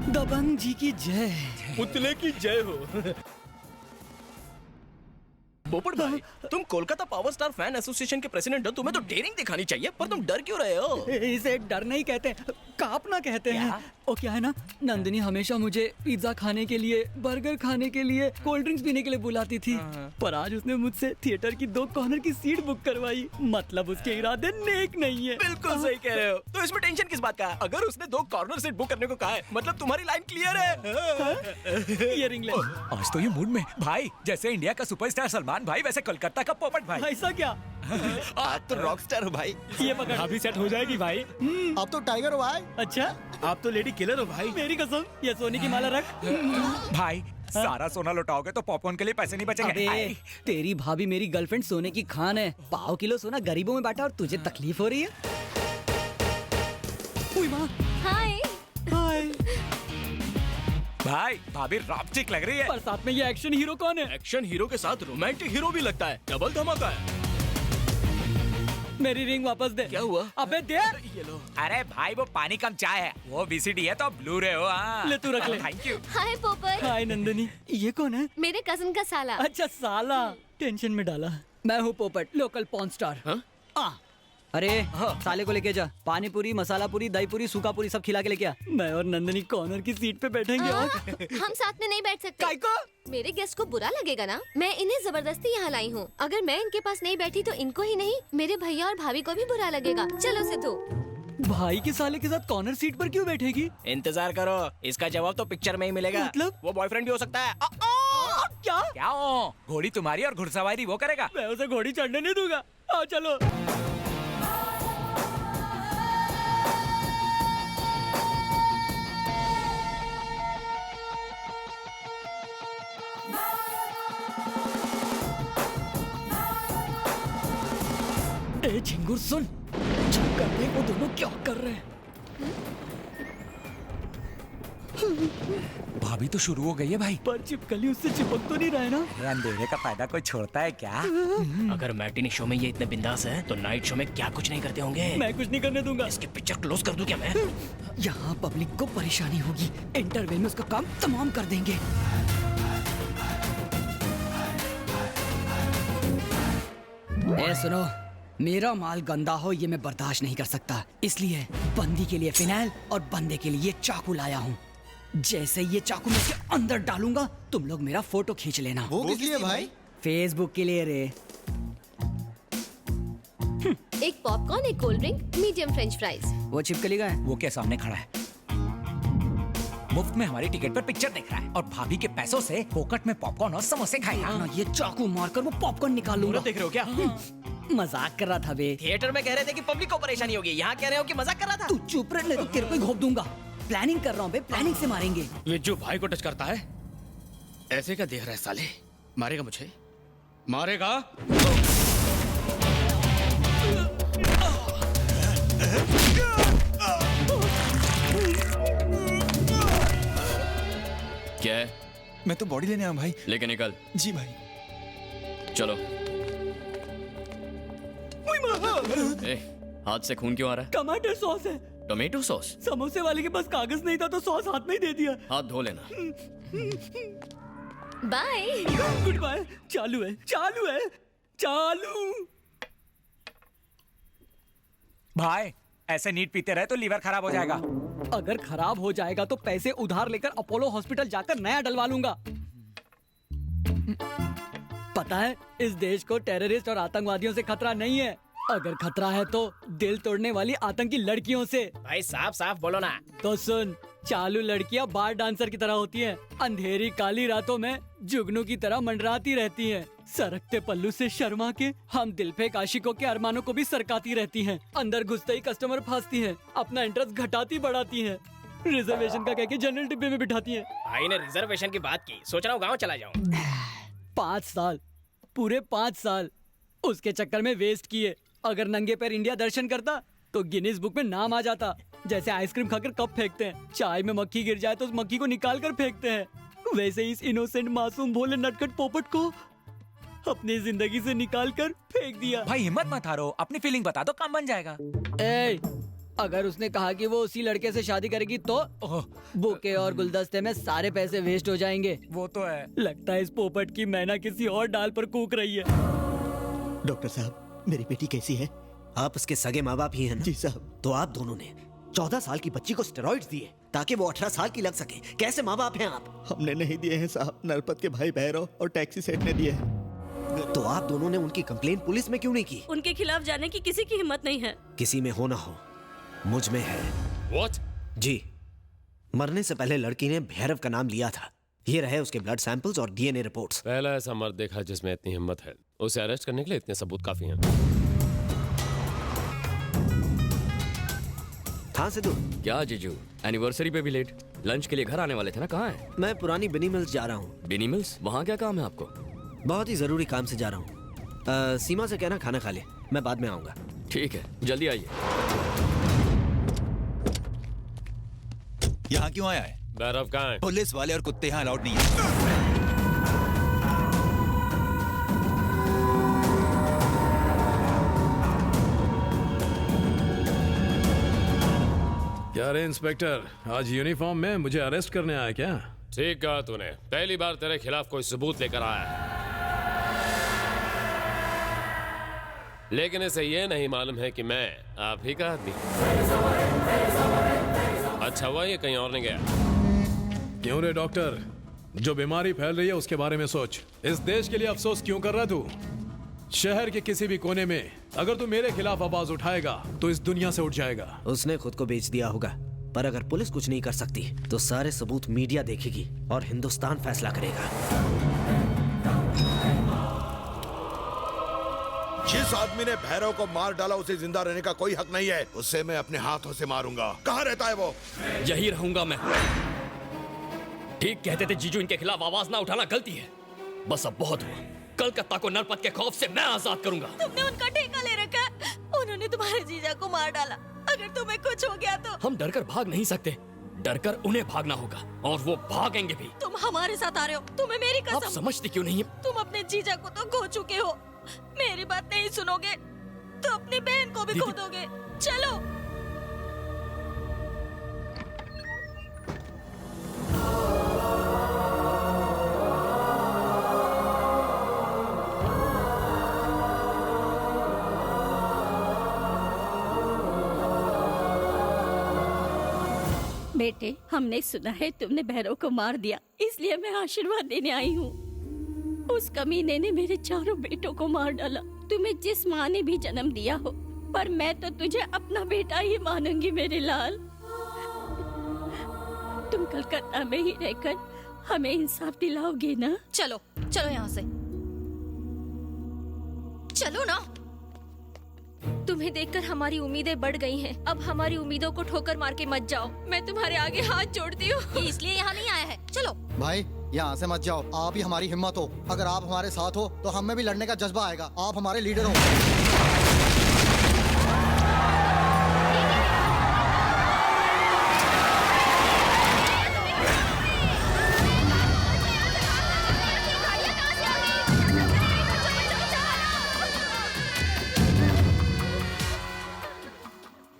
दबंग जी की जय। पुतले की जय हो। पोपट भाई, तुम Kolkata power star fan association के प्रेसिडेंट हो, तुम्हें तो डेयरिंग दिखानी चाहिए, पर तुम डर क्यों रहे हो? इसे डर नहीं कहते, कांपना कहते हैं। वो क्या है ना, नंदिनी हमेशा मुझे पिज्जा खाने के लिए, बर्गर खाने के लिए, कोल्ड ड्रिंक्स पीने के लिए बुलाती थी, पर आज उसने मुझसे थिएटर की 2 कॉर्नर की सीट बुक करवाई। मतलब उसके इरादे नेक नहीं है। बिल्कुल सही कह रहे हो। तो इसमें टेंशन किस बात का है? अगर उसने 2 कॉर्नर सीट बुक करने को कहा है, मतलब तुम्हारी लाइन क्लियर है। ये रिंग ले। आज तो ये मूड में भाई, जैसे इंडिया का सुपरस्टार सलमान भाई, वैसे कोलकाता का पोपट भाई। ऐसा क्या? आप तो रॉक स्टार हो भाई। ये पकड़। अभी सेट हो जाएगी भाई। आप तो टाइगर हो भाई। अच्छा, आप तो लेडी किलर हो भाई। मेरी कसम, ये सोने की माला रख। भाई सारा सोना लुटाओगे तो पॉपकॉर्न के लिए पैसे नहीं बचेंगे। अबे, तेरी भाभी मेरी गर्लफ्रेंड सोने की खान है। 1 किलो सोना गरीबों में बांटा और तुझे तकलीफ हो रही है? उई माँ। हाय। हाय। भाई भाभी रॉपस्टिक लग रही है। पर साथ में ये एक्शन हीरो कौन है? एक्शन हीरो के साथ रोमांटिक हीरो भी लगता है। डबल धमाका है। मेरी रिंग वापस दे। क्या हुआ? अबे दे। ये लो। अरे भाई वो पानी कम चाय है, वो VCD है तो ब्लू रे हो। ले तू रख ले। Thank you. हाय पोपट। हाय नंदनी। ये कौन है? मेरे कजिन का साला। अच्छा साला, टेंशन में डाला। मैं हूँ पोपट, लोकल पॉर्न स्टार। हाँ? अरे साले को लेके जा, पानी पूरी, मसाला पूरी, दही पूरी, सूखा पूरी सब खिला के लेके आ। मैं और नंदनी कॉर्नर की सीट पे बैठेंगे। और हम साथ में नहीं बैठ सकते। काय को? मेरे गेस्ट को बुरा लगेगा ना। मैं इन्हें जबरदस्ती यहाँ लाई हूँ। अगर मैं इनके पास नहीं बैठी तो इनको ही नहीं, मेरे भैया और भाभी को भी बुरा लगेगा। चलो सिद्धू। भाई के साले के साथ कॉर्नर सीट पर क्यों बैठेगी? इंतजार करो, इसका जवाब तो पिक्चर में ही मिलेगा। मतलब? वो बॉयफ्रेंड भी हो सकता है। क्या? क्या हो? घोड़ी तुम्हारी और घुड़सवारी वो करेगा। मैं उसे घोड़ी चढ़ने नहीं दूंगा। आओ चलो। ए झिंगुर सुन, चुप कर दे, वो दोनों क्या कर रहे हैं? भाभी तो शुरू हो गई है भाई। पर चिपकली उससे चिपक तो नहीं रहा है ना? अरे अंधेरे का फायदा कोई छोड़ता है क्या? अगर मैटिनी शो में ये इतने बिंदास हैं, तो नाइट शो में क्या कुछ नहीं करते होंगे। मैं कुछ नहीं करने दूंगा। इसकी पिक्चर क्लोज कर दूं क्या मैं? यहाँ पब्लिक को परेशानी होगी, इंटरवल में उसका काम तमाम कर देंगे। ए सुनो, मेरा माल गंदा हो ये मैं बर्दाश्त नहीं कर सकता, इसलिए बंदी के लिए फिनाइल और बंदे के लिए चाकू लाया हूँ। जैसे ये चाकू मैं इसके अंदर डालूंगा, तुम लोग मेरा फोटो खींच लेना। वो किस लिए भाई? फेसबुक के लिए रे। एक पॉपकॉर्न, एक cold drink, medium French fries. वो छिपकली का है? वो क्या सामने खड़ा है, मुफ्त में हमारी टिकट पर पिक्चर देख रहा है और भाभी के पैसों से पोकट में पॉपकॉर्न और समोसे खाएगा। ना ये चाकू मारकर वो पॉपकॉर्न निकाल लूंगा। देख रहे हो क्या? मजाक कर रहा था बे। थिएटर में कह रहे थे कि पब्लिक को परेशानी होगी, यहाँ कह रहे हो कि मजाक कर रहा था। तू चुप रह, नहीं तो तेरे को ही घोप दूंगा। प्लानिंग कर रहा हूँ बे, प्लानिंग से मारेंगे। विज्जू भाई को टच करता है, ऐसे क्या देख रहा है साले? मारेगा मुझे, मारेगा। क्या है? मैं तो बॉडी लेने आया भाई। लेके निकल। जी भाई। चलो। ए, हाथ से खून क्यों आ रहा है? टमाटर सॉस है। Tomato sauce? समोसे वाले के पास कागज नहीं था तो सॉस हाथ में ही दे दिया। हाथ धो लेना। बाय। Goodbye. चालू है, चालू है, चालू। भाई ऐसे नीट पीते रहे तो लीवर खराब हो जाएगा। अगर खराब हो जाएगा तो पैसे उधार लेकर अपोलो हॉस्पिटल जाकर नया डलवा लूंगा। पता है, इस देश को टेररिस्ट और आतंकवादियों से खतरा नहीं है। अगर खतरा है तो दिल तोड़ने वाली आतंकी लड़कियों से। भाई साफ साफ बोलो ना। तो सुन, चालू लड़कियां बार डांसर की तरह होती हैं। अंधेरी काली रातों में जुगनू की तरह मंडराती रहती हैं। सरकते पल्लू से शर्मा के हम दिल पे आशिकों के अरमानों को भी सरकाती रहती हैं। अंदर घुसते ही कस्टमर फंसती हैं, अपना इंटरेस्ट घटाती बढ़ाती हैं, रिजर्वेशन का कह के जनरल डिब्बे में बिठाती हैं। भाई ने रिजर्वेशन की बात की, सोच रहा हूँ गाँव चला जाऊँ। 5 साल, पूरे 5 साल उसके चक्कर में वेस्ट किए। अगर नंगे पैर इंडिया दर्शन करता तो गिनीज बुक में नाम आ जाता। जैसे आइसक्रीम खाकर कप फेंकते हैं, चाय में मक्खी गिर जाए तो उस मक्खी को निकाल कर फेंकते हैं, वैसे ही इस इनोसेंट मासूम भोले नटखट पोपट को अपनी जिंदगी से निकाल कर फेंक दिया। भाई हिम्मत मत हारो, अपनी फीलिंग बता दो, काम बन जाएगा। ए, अगर उसने कहा कि वो उसी लड़के से शादी करेगी तो बुके और गुलदस्ते में सारे पैसे वेस्ट हो जाएंगे। वो तो है। लगता है इस पोपट की मैना किसी और डाल पर कूक रही है। डॉक्टर साहब, मेरी बेटी कैसी है? आप उसके सगे माँ बाप ही हैं ना? जी साहब। तो आप दोनों ने 14 साल की बच्ची को स्टेरॉइड्स दिए ताकि वो 18 साल की लग सके। कैसे माँ बाप हैं आप? हमने नहीं दिए हैं साहब, नरपत के भाई भैरव और टैक्सी सेठ ने दिए हैं। तो आप दोनों ने उनकी कंप्लेन पुलिस में क्यों नहीं की? उनके खिलाफ जाने की किसी की हिम्मत नहीं है। किसी में हो ना हो, मुझ में है। What? जी, मरने से पहले लड़की ने भैरव का नाम लिया था। ये रहे उसके ब्लड सैंपल्स और डीएनए रिपोर्ट्स। पहला ऐसा मर्द देखा जिसमें इतनी हिम्मत है। उसे अरेस्ट करने के लिए इतने सबूत काफी हैं। हाँ सिद्धू। क्या जीजू, एनिवर्सरी पे भी लेट? लंच के लिए घर आने वाले थे ना, कहाँ है? मैं पुरानी बिनी मिल्स जा रहा हूँ। बिनी मिल्स? वहाँ क्या काम है आपको? बहुत ही जरूरी काम से जा रहा हूँ। सीमा से कहना खाना खा ले, मैं बाद में आऊंगा। ठीक है, जल्दी आइए। यहाँ क्यों आया है? भैरव कहाँ है? पुलिस वाले और कुत्ते यहाँ अलाउड नहीं है। क्या रे इंस्पेक्टर, आज यूनिफॉर्म में मुझे अरेस्ट करने आया क्या? ठीक कहा तूने। पहली बार तेरे खिलाफ कोई सबूत लेकर आया है, लेकिन इसे ये नहीं मालूम है कि मैं आप ही का आदमी। अच्छा हुआ ये कहीं और नहीं गया। क्यों रे डॉक्टर, जो बीमारी फैल रही है उसके बारे में सोच। इस देश के लिए अफसोस क्यों कर रहा तू? शहर के किसी भी कोने में अगर तू मेरे खिलाफ आवाज उठाएगा तो इस दुनिया से उठ जाएगा। उसने खुद को बेच दिया होगा, पर अगर पुलिस कुछ नहीं कर सकती तो सारे सबूत मीडिया देखेगी और हिंदुस्तान फैसला करेगा। जिस आदमी ने भैरव को मार डाला उसे जिंदा रहने का कोई हक नहीं है। उसे मैं अपने हाथों से मारूंगा। कहाँ रहता है वो? यही रहूंगा मैं। ठीक कहते थे जीजू, इनके खिलाफ आवाज ना उठाना गलती है। बस अब बहुत हुआ। कलकत्ता को नरपत के खौफ से मैं आजाद करूंगा। तुमने उनका ठेका ले रखा है। उन्होंने तुम्हारे जीजा को मार डाला। अगर तुम्हें कुछ हो गया तो? हम डरकर भाग नहीं सकते, डरकर उन्हें भागना होगा और वो भागेंगे भी। तुम हमारे साथ आ रहे हो। तुम्हें मेरी कसम। आप समझती क्यों नहीं है? तुम अपने जीजा को तो खो चुके हो। मेरी बात नहीं सुनोगे तो अपनी बहन को भी खो दोगे। चलो। बेटे, हमने सुना है तुमने भैरव को मार दिया, इसलिए मैं आशीर्वाद देने आई हूँ। उस कमीने ने मेरे चारों बेटों को मार डाला। तुम्हें जिस माँ ने भी जन्म दिया हो, पर मैं तो तुझे अपना बेटा ही मानूंगी मेरे लाल। तुम कलकत्ता में ही रहकर हमें इंसाफ दिलाओगे ना? चलो चलो यहाँ से, चलो ना। तुम्हें देखकर हमारी उम्मीदें बढ़ गई हैं। अब हमारी उम्मीदों को ठोकर मार के मत जाओ। मैं तुम्हारे आगे हाथ जोड़ती हूँ। इसलिए यहाँ नहीं आया है। चलो भाई, यहाँ से मत जाओ। आप ही हमारी हिम्मत हो। अगर आप हमारे साथ हो तो हमें भी लड़ने का जज्बा आएगा। आप हमारे लीडर हो।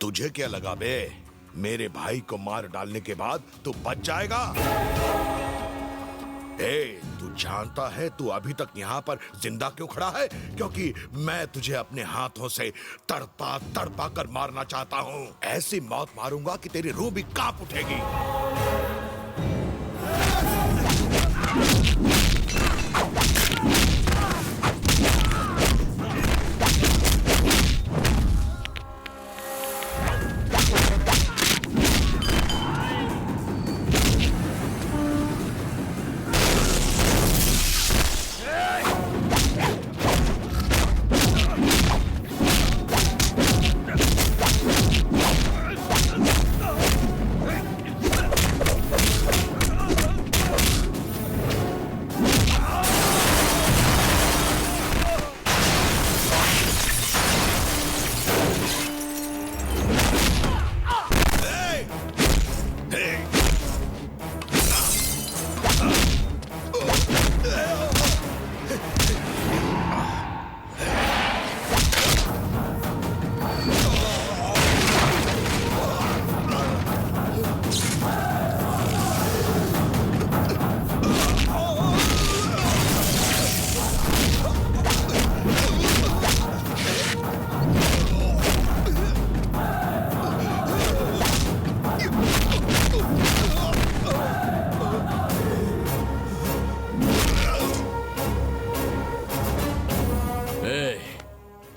तुझे क्या लगा बे? मेरे भाई को मार डालने के बाद तू बच जाएगा? तू जानता है तू अभी तक यहाँ पर जिंदा क्यों खड़ा है? क्योंकि मैं तुझे अपने हाथों से तड़पा तड़पा कर मारना चाहता हूँ। ऐसी मौत मारूंगा कि तेरी रूह भी कांप उठेगी।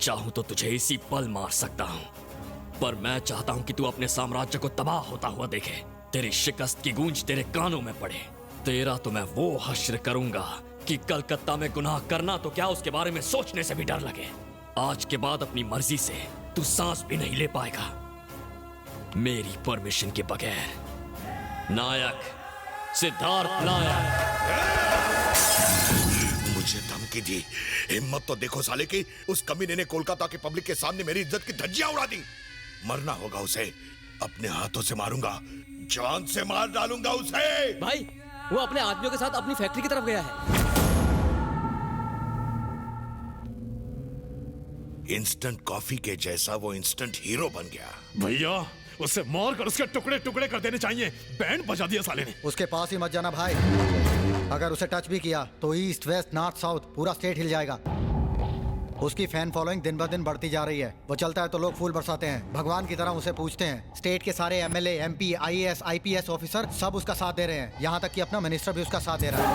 चाहूं तो तुझे इसी पल मार सकता हूं, पर मैं चाहता हूं कि तू अपने साम्राज्य को तबाह होता हुआ देखे, तेरी शिकस्त की गूंज तेरे कानों में पड़े। तेरा तो मैं वो हश्र करूंगा कि कलकत्ता में गुनाह करना तो क्या, उसके बारे में सोचने से भी डर लगे। आज के बाद अपनी मर्जी से तू सांस भी नहीं ले पाएगा मेरी परमिशन के बगैर। नायक, सिद्धार्थ नायक। मुझे धमकी दी, हिम्मत तो देखो साले की। उस कमीने ने कोलकाता के पब्लिक के सामने मेरी इज्जत की धज्जियां उड़ा दी। मरना होगा उसे, अपने हाथों से मारूंगा, जान से मार डालूंगा उसे। भाई, वो अपने आदमियों के साथ अपनी फैक्ट्री की तरफ गया है। इंस्टेंट कॉफी के जैसा वो इंस्टेंट हीरो बन गया। भैया, उसे मार कर उसके टुकड़े टुकड़े कर देने चाहिए। बैंड बजा दिया साले ने। उसके पास ही मत जाना भाई, अगर उसे टच भी किया तो ईस्ट वेस्ट नॉर्थ साउथ पूरा स्टेट हिल जाएगा। उसकी फैन फॉलोइंग दिन ब दिन बढ़ती जा रही है। वो चलता है तो लोग फूल बरसाते हैं, भगवान की तरह उसे पूजते हैं। स्टेट के सारे MLA, MP, IAS, IPS officer सब उसका साथ दे रहे हैं, यहाँ तक कि अपना मिनिस्टर भी उसका साथ दे रहा है।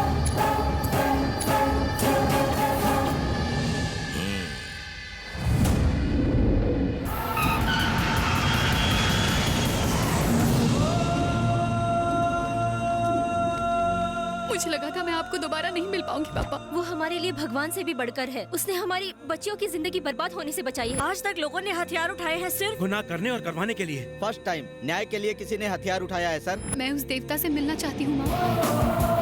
मुझे लगा था मैं आपको दोबारा नहीं मिल पाऊंगी पापा। वो हमारे लिए भगवान से भी बढ़कर है। उसने हमारी बच्चियों की जिंदगी बर्बाद होने से बचाई है। आज तक लोगों ने हथियार उठाए हैं सिर्फ गुनाह करने और करवाने के लिए। फर्स्ट टाइम न्याय के लिए किसी ने हथियार उठाया है सर। मैं उस देवता से मिलना चाहती हूँ माँ।